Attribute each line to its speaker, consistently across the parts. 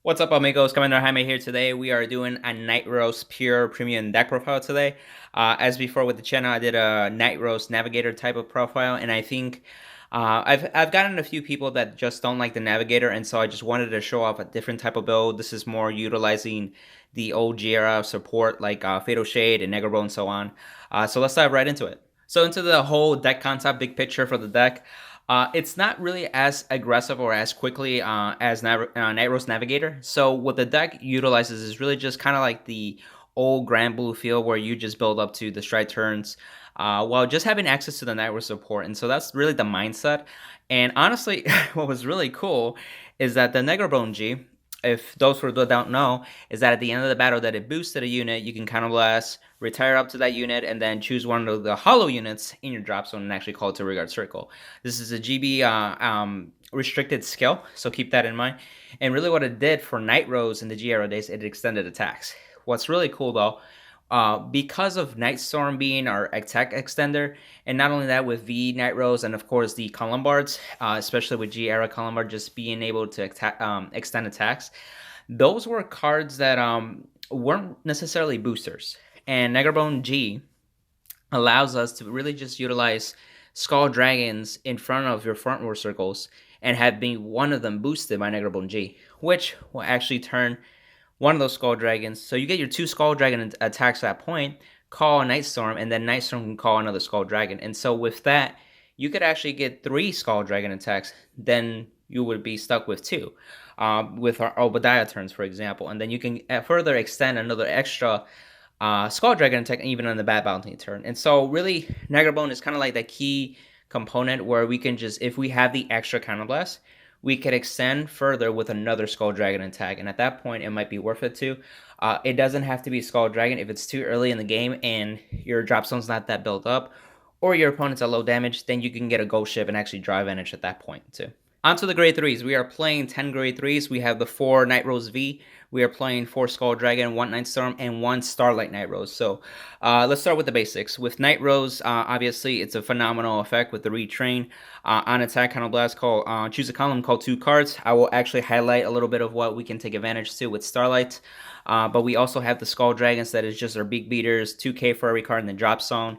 Speaker 1: What's up, amigos? Commander Jaime here today. We are doing a Nightrose Pure Premium deck profile today. As before with the channel, I did a Nightrose Navigator type of profile, and I think I've gotten a few people that just don't like the Navigator, and so I just wanted to show off a different type of build. This is more utilizing the old G Era support like Fatal Shade and Negro and so on. So let's dive right into it. So into the whole deck concept, big picture for the deck. It's not really as aggressive or as quickly as Nightrose Navigator. So what the deck utilizes is really just kind of like the old Granblue feel where you just build up to the strike turns while just having access to the Nightrose support. And so that's really the mindset. And honestly, what was really cool is that the Negro G, if those who don't know, is that at the end of the battle that it boosted a unit, you can counterblast, retire up to that unit, and then choose one of the hollow units in your drop zone and actually call it to Regard Circle. This is a GB restricted skill, so keep that in mind. And really what it did for Nightrose in the G Era days, it extended attacks. What's really cool though, because of Nightstorm being our attack extender, and not only that with V Nightrose and of course the Columbards, especially with G Era Columbard just being able to extend attacks, those were cards that weren't necessarily boosters. And Negerbone G allows us to really just utilize Skull Dragons in front of your front row circles and have been one of them boosted by Negerbone G, which will actually turn one of those Skull Dragons. So you get your two Skull Dragon attacks at that point, call a Nightstorm, and then Nightstorm can call another Skull Dragon. And so with that, you could actually get 3 Skull Dragon attacks, then you would be stuck with 2. With our Obadiah turns, for example. And then you can further extend another extra Skull Dragon attack even on the Bad Bounty turn. And so really, Negerbone is kind of like that key component where we can just, if we have the extra Counterblast, we could extend further with another Skull Dragon attack, and at that point, it might be worth it too. It doesn't have to be Skull Dragon if it's too early in the game and your drop zone's not that built up, or your opponent's at low damage, then you can get a Ghost Ship and actually draw advantage at that point too. Onto the grade 3s. We are playing 10 grade 3s. We have the 4 Nightrose V. We are playing 4 Skull Dragon, 1 Nightstorm, and 1 Starlight Nightrose. So let's start with the basics. With Nightrose, obviously, it's a phenomenal effect with the retrain. On attack, Counterblast, call, choose a column, call 2 cards. I will actually highlight a little bit of what we can take advantage to with Starlight. But we also have the Skull Dragons that is just our big beaters, 2k for every card in the drop zone.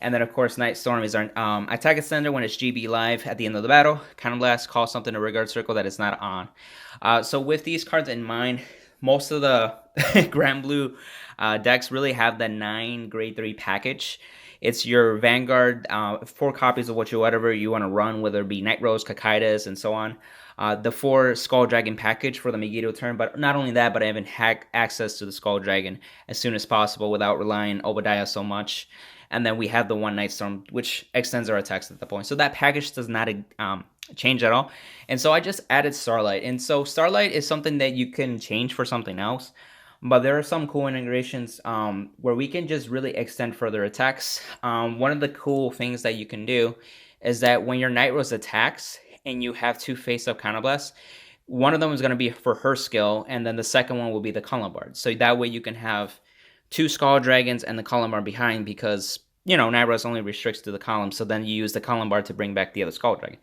Speaker 1: And then, of course, Nightstorm is our attack extender when it's GB live at the end of the battle. Counterblast, call something to Regard Circle that is not on. So with these cards in mind, most of the Granblue decks really have the 9 grade 3 package. It's your Vanguard, 4 copies of whatever you want to run, whether it be Nightrose, Kakaitis, and so on. The 4 Skull Dragon package for the Megiddo turn, but not only that, but I even hack access to the Skull Dragon as soon as possible without relying on Obadiah so much. And then we have the 1 Nightstorm, which extends our attacks at the point. So that package does not change at all. And so I just added Starlight. And so Starlight is something that you can change for something else. But there are some cool integrations where we can just really extend further attacks. One of the cool things that you can do is that when your Nightrose attacks and you have 2 face-up counterblasts, one of them is going to be for her skill, and then the second one will be the Columbard. So that way you can have 2 Skull Dragons and the Columbard behind because, you know, Nightrose only restricts to the column, so then you use the Columbard to bring back the other Skull Dragon.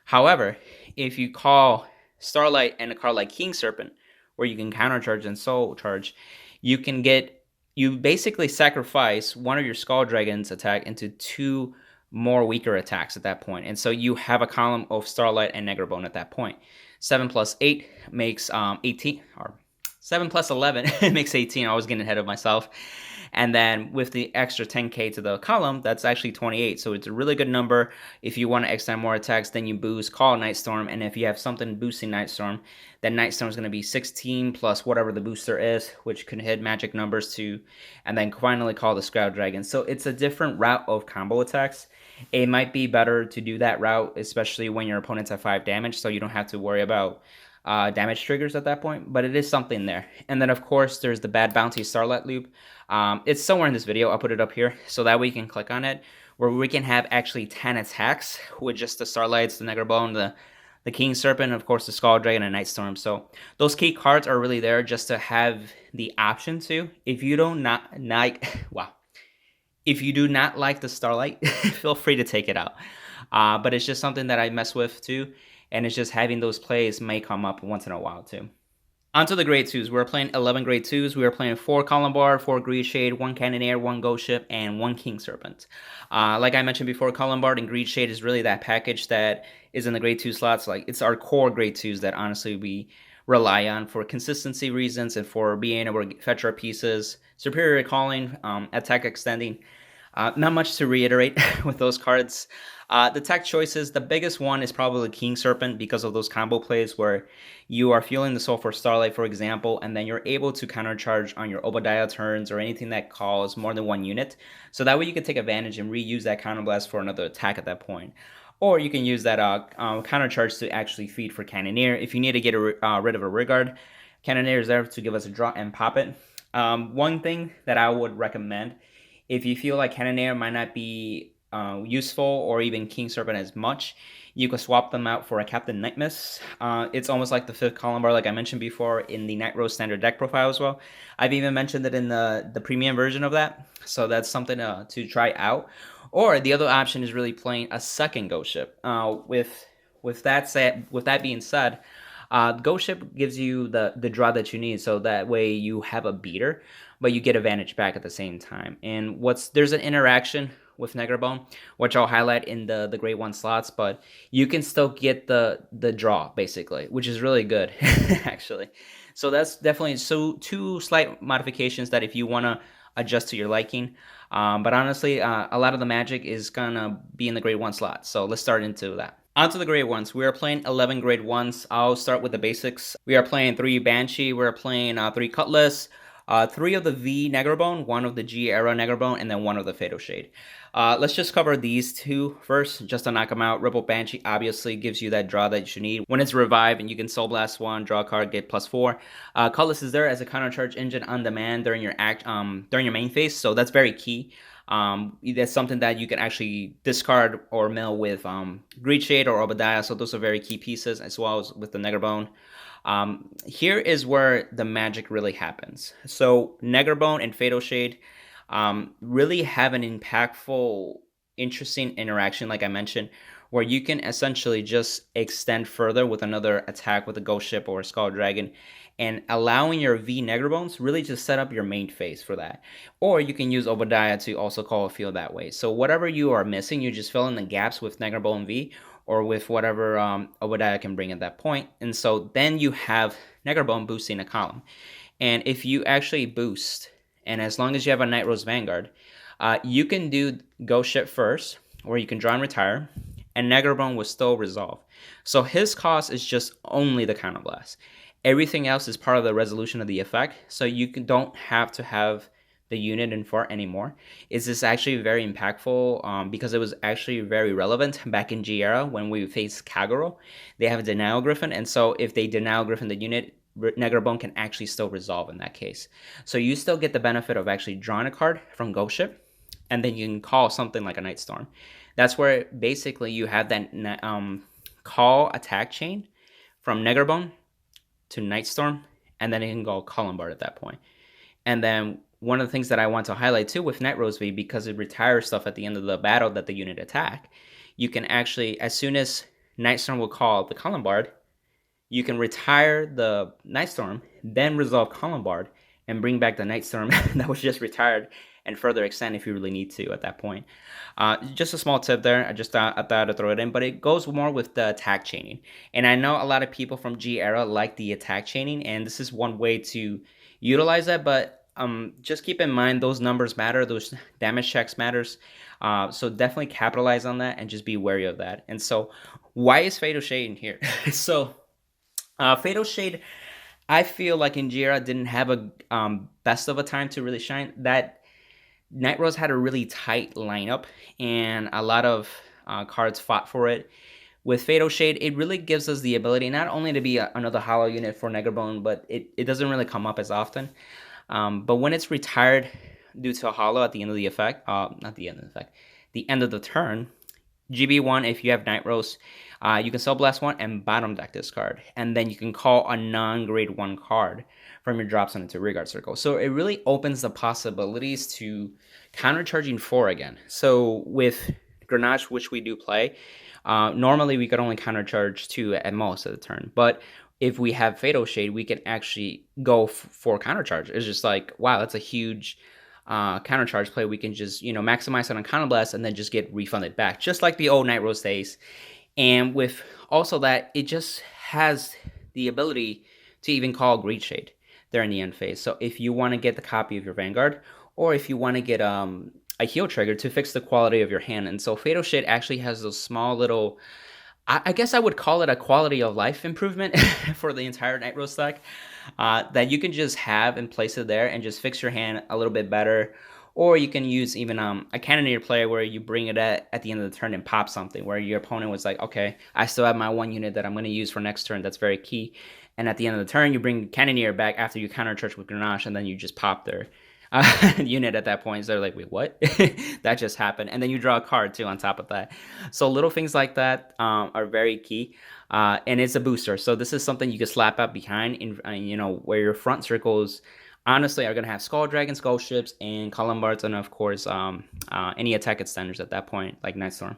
Speaker 1: However, if you call Starlight and a card like King Serpent, where you can countercharge and soul charge, you basically sacrifice one of your Skull Dragon's attack into 2 more weaker attacks at that point. And so you have a column of Starlight and Negerbone at that point. 7 plus 8 makes 18, or 7 plus 11 makes 18. I was getting ahead of myself. And then with the extra 10k to the column, that's actually 28. So it's a really good number. If you want to extend more attacks, then you boost, call Nightstorm. And if you have something boosting Nightstorm, then Nightstorm is going to be 16 plus whatever the booster is, which can hit magic numbers too. And then finally call the Scout Dragon. So it's a different route of combo attacks. It might be better to do that route, especially when your opponent's at 5 damage, so you don't have to worry about damage triggers at that point, but it is something there. And then, of course, there's the Bad Bounty Starlight loop. It's somewhere in this video. I'll put it up here, so that way you can click on it, where we can have actually 10 attacks with just the Starlights, the Negerbone, the King Serpent, of course, the Skull Dragon, and Nightstorm. So those key cards are really there just to have the option to. If you don't if you do not like the Starlight, feel free to take it out. But it's just something that I mess with too, and it's just having those plays may come up once in a while too. Onto the grade 2s. We're playing 11 grade 2s. We are playing 4 Columbard, 4 Greed Shade, 1 Cannoneer, 1 Ghost Ship, and 1 King Serpent. Like I mentioned before, Columbard and Greed Shade is really that package that is in the grade 2 slots. Like, it's our core grade 2s that honestly we rely on for consistency reasons and for being able to fetch our pieces, superior calling, attack extending. Not much to reiterate with those cards. The tech choices, the biggest one is probably King Serpent because of those combo plays where you are fueling the soul for Starlight, for example, and then you're able to countercharge on your Obadiah turns or anything that calls more than 1 unit. So that way you can take advantage and reuse that counterblast for another attack at that point. Or you can use that countercharge to actually feed for Cannoneer. If you need to get rid of a Rigard, Cannoneer is there to give us a draw and pop it. One thing that I would recommend, if you feel like Cannoneer might not be useful or even King Serpent as much, you could swap them out for a Captain Nightmist. It's almost like the 5th Column like I mentioned before in the Nightrose standard deck profile as well. I've even mentioned it in the premium version of that, so that's something to try out. Or the other option is really playing a second Ghost Ship. With that being said, Ghost Ship gives you the draw that you need, so that way you have a beater, but you get advantage back at the same time. And there's an interaction with Negrabone, which I'll highlight in the grade 1 slots, but you can still get the draw basically, which is really good actually. So that's definitely two slight modifications that if you want to adjust to your liking. But honestly, a lot of the magic is gonna be in the grade 1 slot. So let's start into that. On to the grade 1s. We are playing 11 grade 1s. I'll start with the basics. We are playing 3 Banshee. We're playing 3 Cutlass, 3 of the V Negrabone, 1 of the G Era Negrabone, and then 1 of the Fatal Shade. Let's just cover these two first, just to knock them out. Ripple Banshee obviously gives you that draw that you need. When it's revived and you can Soul Blast 1, draw a card, get +4. Cutlass is there as a counter charge engine on demand during your main phase, so that's very key. That's something that you can actually discard or mill with Greed Shade or Obadiah, so those are very key pieces, as well as with the Negrabone. Here is where the magic really happens. So Negrabone and Fatal Shade really have an impactful, interesting interaction, like I mentioned, where you can essentially just extend further with another attack with a Ghost Ship or a Skull Dragon, and allowing your V Negrabones really just set up your main phase for that. Or you can use Obadiah to also call a field that way. So whatever you are missing, you just fill in the gaps with Negrabone V or with whatever Obadiah can bring at that point. And so then you have Negrabone boosting a column. And if you actually boost, and as long as you have a Nightrose Vanguard, you can do Ghost Ship first, or you can draw and retire, and Negrabone will still resolve. So his cost is just only the Counterblast. Everything else is part of the resolution of the effect, so you don't have to have the unit in fart anymore. Is this actually very impactful because it was actually very relevant back in G Era when we faced Kagero. They have a Denial Griffin, and so if they Denial Griffin the unit, Negrabone can actually still resolve in that case. So you still get the benefit of actually drawing a card from Ghost Ship, and then you can call something like a Night Storm. That's where basically you have that call attack chain from Negrabone to Night Storm, and then it can go Columbard at that point. And then one of the things that I want to highlight too with Nightrose V, because it retires stuff at the end of the battle that the unit attack, you can actually, as soon as Night Storm will call the Columbard, you can retire the Night Storm, then resolve Columbard, and bring back the Night Storm that was just retired and further extend if you really need to at that point. Just a small tip there. I thought to throw it in, but it goes more with the attack chaining. And I know a lot of people from G Era like the attack chaining, and this is one way to utilize that, but just keep in mind those numbers matter, those damage checks matters. So definitely capitalize on that and just be wary of that. And so why is Fatal Shade in here? So Fatal Shade, I feel like in G Era didn't have a best of a time to really shine. That Nightrose had a really tight lineup, and a lot of cards fought for it. With Fatal Shade, it really gives us the ability not only to be another hollow unit for Negrabone, but it doesn't really come up as often. But when it's retired due to a hollow at the end of the effect, not the end of the effect, the end of the turn, GB1, if you have Nightrose, you can Soul Blast 1 and bottom deck this card. And then you can call a non-grade 1 card from your drop zone into Rigard Circle. So it really opens the possibilities to countercharging 4 again. So with Grenache, which we do play, normally we could only countercharge 2 at most of the turn. But if we have Fatal Shade, we can actually go for countercharge. It's just like, wow, that's a huge countercharge play. We can just, you know, maximize it on counterblast and then just get refunded back, just like the old Nightrose days. And with also that, it just has the ability to even call Greed Shade there in the end phase. So if you want to get the copy of your Vanguard, or if you want to get a heal trigger to fix the quality of your hand. And so Fatal Shade actually has those small little, I guess I would call it a quality of life improvement for the entire Nightrose deck, that you can just have and place it there and just fix your hand a little bit better. Or you can use even a Cannoneer play where you bring it at the end of the turn and pop something where your opponent was like, okay, I still have my one unit that I'm going to use for next turn. That's very key. And at the end of the turn, you bring Cannoneer back after you countercharge with Grenache, and then you just pop their unit at that point. So they're like, wait, what? That just happened. And then you draw a card too on top of that. So little things like that are very key. And it's a booster. So this is something you can slap up behind, in, you know, where your front circles honestly are going to have Skull Dragon, Skull Ships, and Columbards, and of course any attack extenders at that point, like Nightstorm.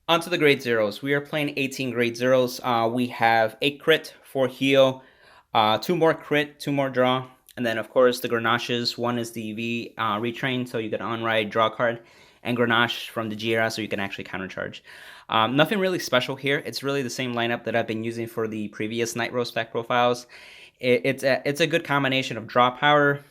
Speaker 1: Onto the grade zeros. We are playing 18 grade zeros. We have 8 crit, 4 heal, 2 more crit, 2 more draw, and then of course the Grenaches. One is the V retrain, so you get unride, draw card, and Grenache from the G Era, so you can actually countercharge. Nothing really special here. It's really the same lineup that I've been using for the previous Nightrose deck profiles. It's a good combination of draw power,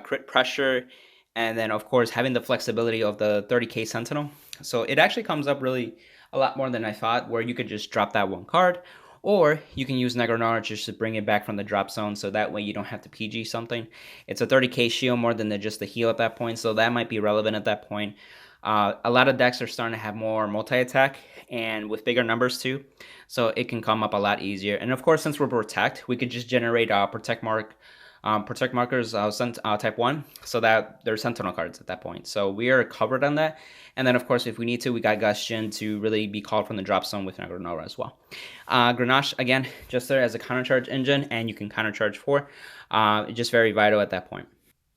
Speaker 1: crit pressure, and then of course having the flexibility of the 30k Sentinel. So it actually comes up really a lot more than I thought, where you could just drop that one card, or you can use Negronara just to bring it back from the drop zone, so that way you don't have to PG something. It's a 30k shield more than just the heal at that point, so that might be relevant at that point. A lot of decks are starting to have more multi-attack and with bigger numbers too, so it can come up a lot easier. And of course, since we're Protect, we could just generate Protect markers type 1, so that they're Sentinel cards at that point. So we are covered on that. And then of course, if we need to, we got Gustian to really be called from the drop zone with Negronara as well. Grenache, again, just there as a countercharge engine, and you can countercharge 4. Just very vital at that point.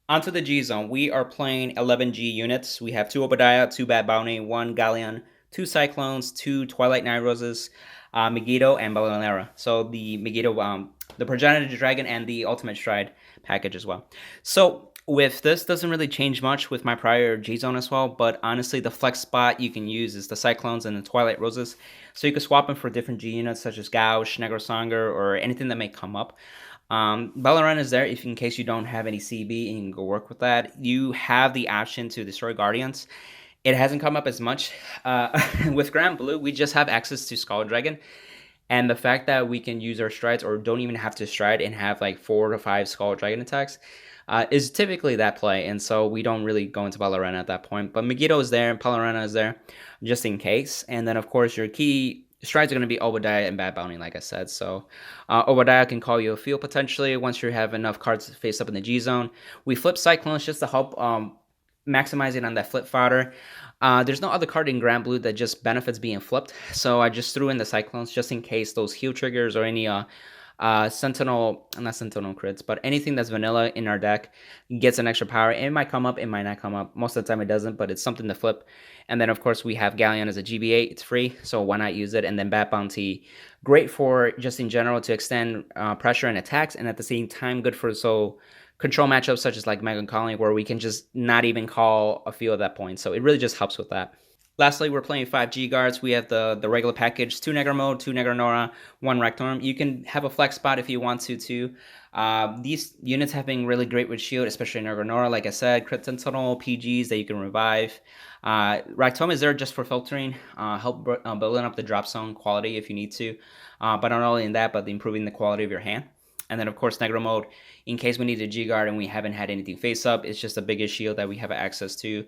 Speaker 1: Onto the G zone. We are playing 11 G units. We have 2 Obadiah, 2 Bad Bounty, 1 Galleon, 2 Cyclones, 2 Twilight Nightroses, Megiddo, and Balonera. So the Megiddo, the Progenitor Dragon, and the Ultimate Stride package as well. So with this, doesn't really change much with my prior G zone as well, but honestly, the flex spot you can use is the Cyclones and the Twilight Roses. So you can swap them for different G units such as Gauche, Negrosanger, or anything that may come up. Valorant is there if in case you don't have any CB and you can go work with that. You have the option to destroy Guardians. It hasn't come up as much. With Granblue, we just have access to Skull Dragon. And the fact that we can use our strides, or don't even have to stride, and have like 4 to 5 Skull Dragon attacks is typically that play. And so we don't really go into Valorant at that point. But Megiddo is there and Palarana is there just in case. And then of course your key strides are going to be Obadiah and Bad Bounty, like I said. So Obadiah can call you a field potentially once you have enough cards face up in the G zone. We flip Cyclones just to help maximizing on that flip fodder. There's no other card in Granblue that just benefits being flipped, so I just threw in the Cyclones just in case those heal triggers or any Sentinel, not Sentinel crits, but anything that's vanilla in our deck gets an extra power. It might come up, it might not come up. Most of the time it doesn't, but it's something to flip. And then of course we have Galleon as a GBA, it's free, so why not use it? And then Bat Bounty, great for just in general to extend pressure and attacks, and at the same time good for control matchups such as like Mega Colony, where we can just not even call a field at that point. So it really just helps with that. Lastly, we're playing 5 G guards. We have the regular package, 2 Negromode, 2 Negronora, 1 Rectorm. You can have a flex spot if you want to too. These units have been really great with shield, especially Negronora, like I said, Crit Sentinel, PGs that you can revive. Rectorm is there just for filtering, help building up the drop zone quality if you need to. But not only in that, but improving the quality of your hand. And then, of course, Negro Mode, in case we need a G-Guard and we haven't had anything face up, it's just the biggest shield that we have access to.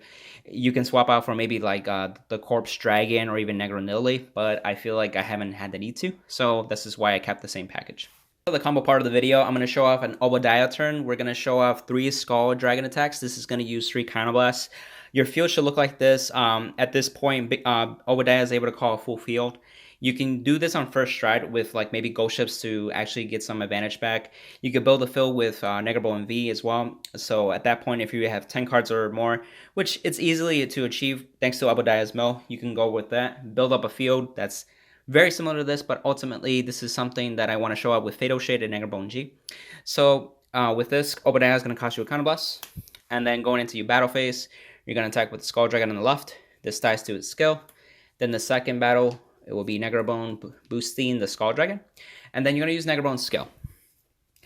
Speaker 1: You can swap out for maybe like the Corpse Dragon or even Negro Nilly, but I feel like I haven't had the need to. So this is why I kept the same package. For the combo part of the video, I'm going to show off an Obadiah turn. We're going to show off 3 Skull Dragon attacks. This is going to use 3 Counterblasts. Your field should look like this. At this point, Obadiah is able to call a full field. You can do this on first stride with like maybe Ghost Ships to actually get some advantage back. You could build a field with Negrable and V as well. So at that point, if you have 10 cards or more, which it's easily to achieve thanks to Obadiah's mill, you can go with that. Build up a field that's Very similar to this, but ultimately this is something that I want to show up with Fatal Shade and Negrabone G. So with this, Obadiah is going to cost you a Counterblast. And then going into your battle phase, you're going to attack with the Skull Dragon on the left. This dies to its skill. Then the second battle, it will be Negrabone boosting the Skull Dragon. And then you're going to use Negrabone's skill.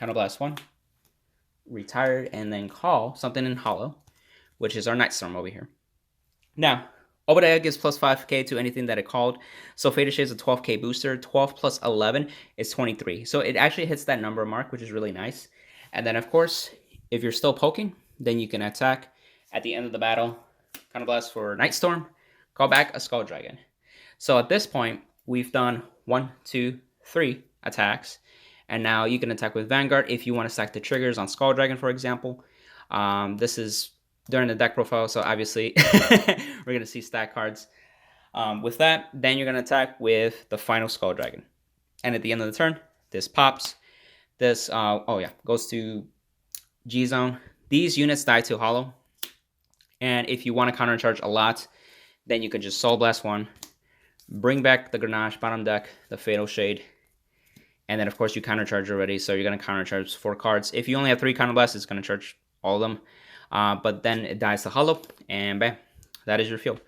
Speaker 1: Counterblast 1. Retire, and then call something in hollow, which is our Nightstorm over here. Now, Obadiah gives plus 5k to anything that it called. So Fatal Shade is a 12k booster. 12 plus 11 is 23. So it actually hits that number mark, which is really nice. And then, of course, if you're still poking, then you can attack at the end of the battle. Counterblast for Nightstorm. Call back a Skull Dragon. So at this point, we've done 1, 2, 3 attacks. And now you can attack with Vanguard if you want to stack the triggers on Skull Dragon, for example. This is during the deck profile, so obviously we're going to see stack cards. With that, then you're going to attack with the final Skull Dragon. And at the end of the turn, this pops. This, goes to G-Zone. These units die to hollow. And if you want to countercharge a lot, then you can just Soul Blast 1, bring back the Grenache bottom deck, the Fatal Shade, and then of course you countercharge already, so you're going to countercharge 4 cards. If you only have 3 counterblasts, it's going to charge all of them. But then it dies to hollow, and bam, that is your field.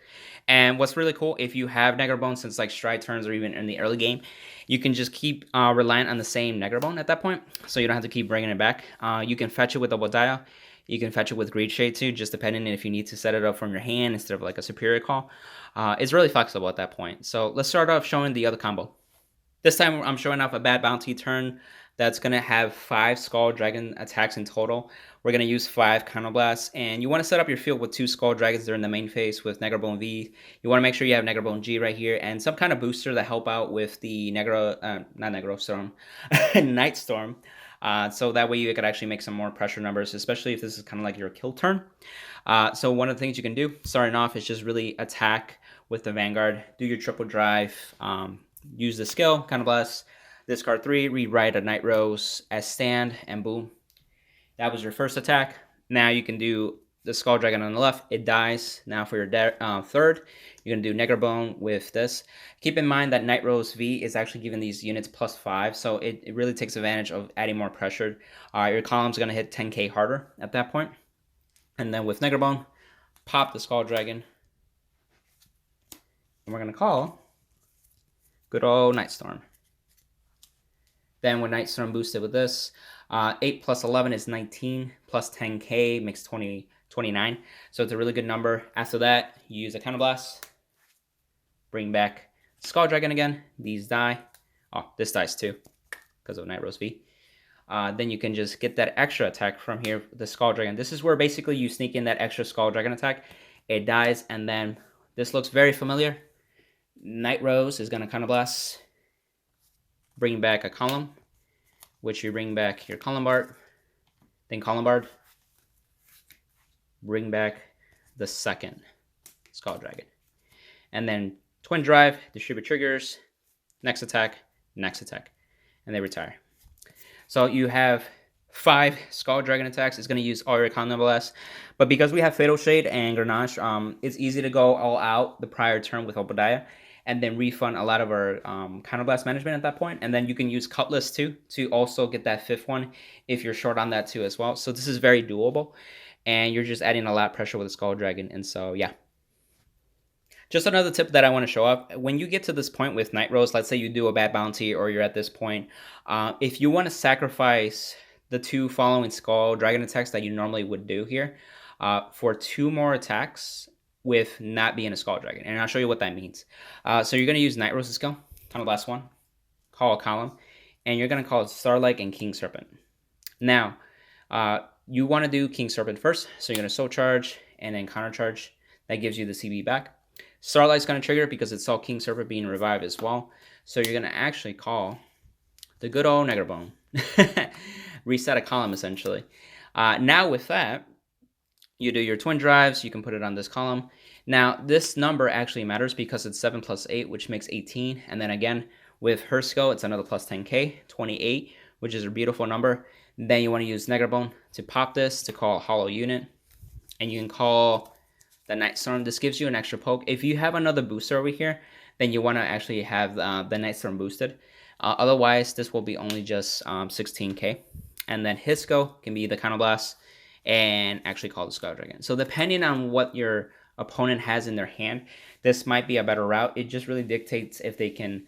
Speaker 1: And what's really cool, if you have Negrabone, since like stride turns or even in the early game, you can just keep reliant on the same Negrabone at that point, so you don't have to keep bringing it back. You can fetch it with Obadiah. You can fetch it with Greed Shade too, just depending if you need to set it up from your hand instead of like a superior call. It's really flexible at that point. So let's start off showing the other combo. This time I'm showing off a Bad Bounty turn that's going to have 5 Skull Dragon attacks in total. We're going to use 5 Counterblasts, and you want to set up your field with 2 Skull Dragons during the main phase with Negrabone V. You want to make sure you have Negrabone G right here, and some kind of booster that help out with the Nightstorm. So that way you could actually make some more pressure numbers, especially if this is kind of like your kill turn. So one of the things you can do, starting off, is just really attack with the Vanguard, do your triple drive, use the skill, Counterblast, discard 3, rewrite a Nightrose as stand, and boom. That was your first attack. Now you can do the Skull Dragon on the left. It dies. Now for your third, you're going to do Negrabone with this. Keep in mind that Nightrose V is actually giving these units plus 5, so it really takes advantage of adding more pressure. Your column's going to hit 10k harder at that point. And then with Negrabone, pop the Skull Dragon. And we're going to call good old Nightstorm. Then with Nightstorm boosted with this, 8 plus 11 is 19, plus 10k makes 29. So it's a really good number. After that, you use a Counterblast, bring back Skull Dragon again. These die. Oh, this dies too because of Nightrose V. Then you can just get that extra attack from here, the Skull Dragon. This is where basically you sneak in that extra Skull Dragon attack. It dies, and then this looks very familiar. Nightrose is going to Counterblast, bring back a column, which you bring back your Columbard, then Columbard, bring back the second Skull Dragon. And then Twin Drive, distribute triggers, next attack, and they retire. So you have 5 Skull Dragon attacks. It's going to use all your Counterblast. But because we have Fatal Shade and Grenache, it's easy to go all out the prior turn with Obadiah and then refund a lot of our Counterblast management at that point. And then you can use Cutlass too to also get that 5th one if you're short on that too as well. So this is very doable. And you're just adding a lot of pressure with the Skull Dragon. And so, yeah. Just another tip that I want to show up. When you get to this point with Nightrose, let's say you do a Bad Bounty or you're at this point, if you want to sacrifice the 2 following Skull Dragon attacks that you normally would do here for 2 more attacks with not being a Skull Dragon. And I'll show you what that means. So you're going to use Nightrose's skill, Counterblast 1, call a column, and you're going to call it Starlight and King Serpent. Now, you want to do King Serpent first, so you're going to Soul Charge and then Counter Charge. That gives you the CB back. Starlight's going to trigger because it saw King Serpent being revived as well. So you're going to actually call the good old Negrabone. Reset a column, essentially. Now with that, you do your Twin Drives. You can put it on this column. Now, this number actually matters because it's 7 plus 8, which makes 18. And then again, with her skill, it's another plus 10k, 28, which is a beautiful number. Then you want to use Negrabone to pop this to call a hollow unit. And you can call the Nightstorm. This gives you an extra poke. If you have another booster over here, then you want to actually have the Nightstorm boosted. Otherwise, this will be only just 16k. And then his go can be the Counterblast and actually call the Skull Dragon. So depending on what your opponent has in their hand, this might be a better route. It just really dictates if they can,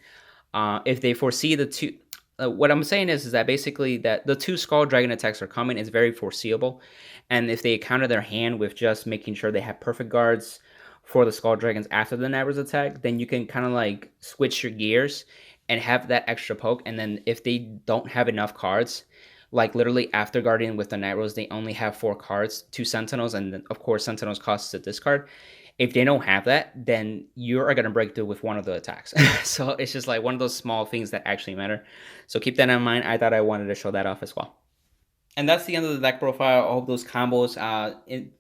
Speaker 1: if they foresee the two. What I'm saying is that basically that the two Skull Dragon attacks are coming is very foreseeable, and if they counter their hand with just making sure they have perfect guards for the Skull Dragons after the Nightrose attack, then you can kind of like switch your gears and have that extra poke. And then if they don't have enough cards, like literally after Guardian with the Nightrose, they only have 4 cards, 2 Sentinels, and then of course Sentinels costs a discard. If they don't have that, then you are gonna break through with one of the attacks. So it's just like one of those small things that actually matter. So keep that in mind. I thought I wanted to show that off as well. And that's the end of the deck profile. All of those combos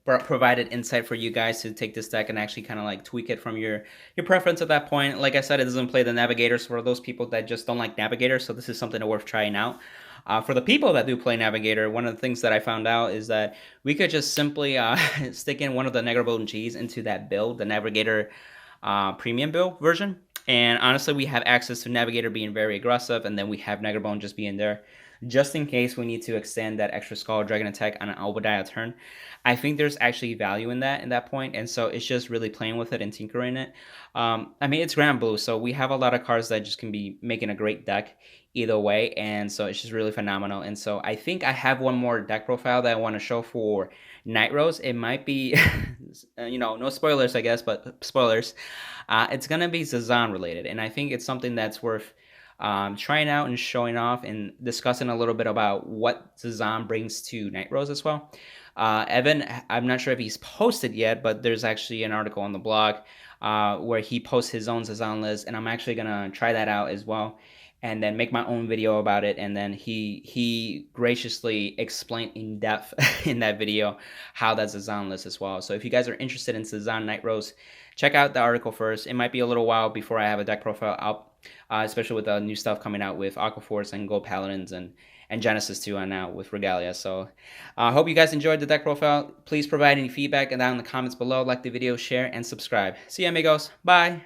Speaker 1: provided insight for you guys to take this deck and actually kind of like tweak it from your preference at that point. Like I said, it doesn't play the Navigators for those people that just don't like Navigators, so this is something worth trying out. For the people that do play Navigator, one of the things that I found out is that we could just simply stick in one of the Negrabone Gs into that build, the Navigator premium build version. And honestly, we have access to Navigator being very aggressive, and then we have Negrabone just being there, just in case we need to extend that extra Skull Dragon attack on an Obadiah turn. I think there's actually value in that point, and so it's just really playing with it and tinkering it. I mean, it's Granblue, so we have a lot of cards that just can be making a great deck either way, and so it's just really phenomenal. And so I think I have one more deck profile that I want to show for Nightrose. It might be, no spoilers, I guess, but spoilers. It's gonna be Zazan related, and I think it's something that's worth trying out and showing off and discussing a little bit about what Zazan brings to Nightrose as well. Evan, I'm not sure if he's posted yet, but there's actually an article on the blog where he posts his own Zazan list, and I'm actually gonna try that out as well, and then make my own video about it. And then he graciously explained in depth in that video how that's Zazan list as well. So if you guys are interested in Zazan Nightrose, check out the article first. It might be a little while before I have a deck profile out, especially with the new stuff coming out with Aquaforce and Gold Paladins and Genesis 2 on now with Regalia. So I hope you guys enjoyed the deck profile. Please provide any feedback down in the comments below. Like the video, share, and subscribe. See you, amigos. Bye.